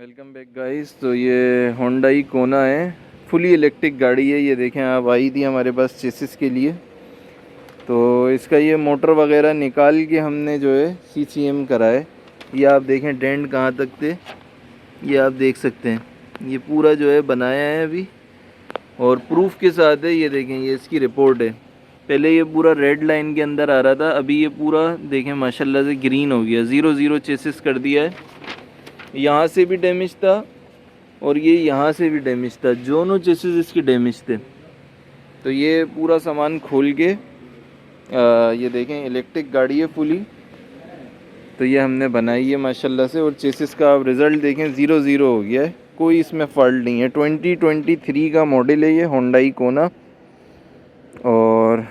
Welcome back guys. तो ये Hyundai कोना है, फुली इलेक्ट्रिक गाड़ी है। ये देखें आप, आई थी हमारे पास चेसिस के लिए। तो इसका ये मोटर वगैरह निकाल के हमने जो है CCM करा है। ये आप देखें डेंट कहाँ तक थे, ये आप देख सकते हैं। ये पूरा जो है बनाया है अभी और प्रूफ के साथ है। ये देखें, ये इसकी रिपोर्ट है। पहले ये पूरा रेड लाइन के अंदर आ रहा था, अभी ये पूरा देखें माशाल्लाह से ग्रीन हो गया। 0-0 चेसिस कर दिया है। यहाँ से भी डैमेज था और ये यहाँ से भी डैमेज था, दोनों चेसिस इसके डैमेज थे। तो ये पूरा सामान खोल के ये देखें इलेक्ट्रिक गाड़ी है फुली। तो ये हमने बनाई है माशाल्लाह से। और चेसिस का आप रिज़ल्ट देखें, 0-0 हो गया है, कोई इसमें फॉल्ट नहीं है। 2023 का मॉडल है ये होंडाई कोना। और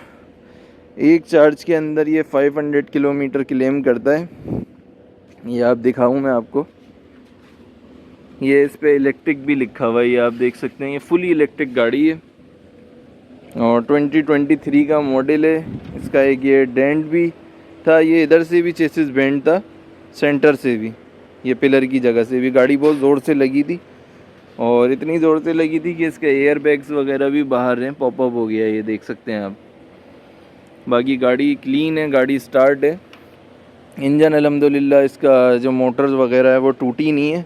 एक चार्ज के अंदर ये 500 किलोमीटर क्लेम करता है। ये आप दिखाऊँ मैं आपको, ये इस पे इलेक्ट्रिक भी लिखा हुआ है, ये आप देख सकते हैं। ये फुली इलेक्ट्रिक गाड़ी है और 2023 का मॉडल है। इसका एक ये डेंट भी था, ये इधर से भी चेसिस बेंड था, सेंटर से भी, ये पिलर की जगह से भी। गाड़ी बहुत ज़ोर से लगी थी और इतनी ज़ोर से लगी थी कि इसके एयर बैग्स वगैरह भी बाहर हैं, पॉपअप हो गया, ये देख सकते हैं आप। बाकी गाड़ी क्लीन है, गाड़ी स्टार्ट है। इंजन अल्हम्दुलिल्लाह, इसका जो मोटर्स वगैरह है वो टूटी नहीं है।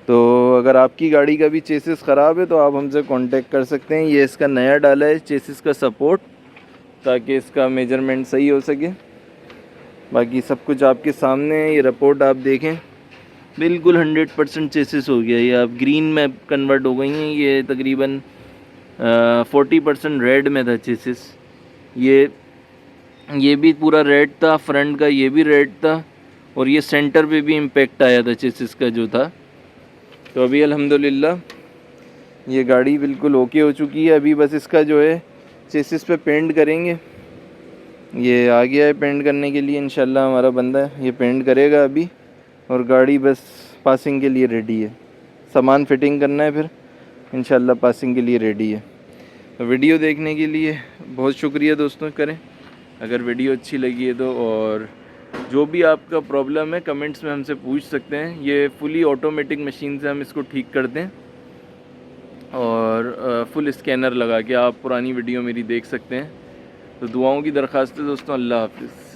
तो अगर आपकी गाड़ी का भी चेसिस ख़राब है तो आप हमसे कांटेक्ट कर सकते हैं। ये इसका नया डाला है चेसिस का सपोर्ट, ताकि इसका मेजरमेंट सही हो सके। बाकी सब कुछ आपके सामने है, ये रिपोर्ट आप देखें, बिल्कुल 100% चेसिस हो गया। ये आप ग्रीन में कन्वर्ट हो गई हैं। ये तकरीबन 40% रेड में था चेसिस। ये भी पूरा रेड था, फ्रंट का ये भी रेड था और ये सेंटर पे भी इम्पेक्ट आया था चेसिस का जो था। तो अभी अल्हम्दुलिल्लाह ये गाड़ी बिल्कुल ओके हो चुकी है। अभी बस इसका जो है चेसिस पे पेंट करेंगे। ये आ गया है पेंट करने के लिए, इंशाल्लाह हमारा बंदा ये पेंट करेगा अभी। और गाड़ी बस पासिंग के लिए रेडी है, सामान फिटिंग करना है, फिर इंशाल्लाह पासिंग के लिए रेडी है। तो वीडियो देखने के लिए बहुत शुक्रिया दोस्तों करें, अगर वीडियो अच्छी लगी है तो। और जो भी आपका प्रॉब्लम है कमेंट्स में हमसे पूछ सकते हैं। ये फुली ऑटोमेटिक मशीन से हम इसको ठीक करते हैं और फुल स्कैनर लगा के आप पुरानी वीडियो मेरी देख सकते हैं। तो दुआओं की दरख्वास्त है दोस्तों। अल्लाह हाफ़िज़।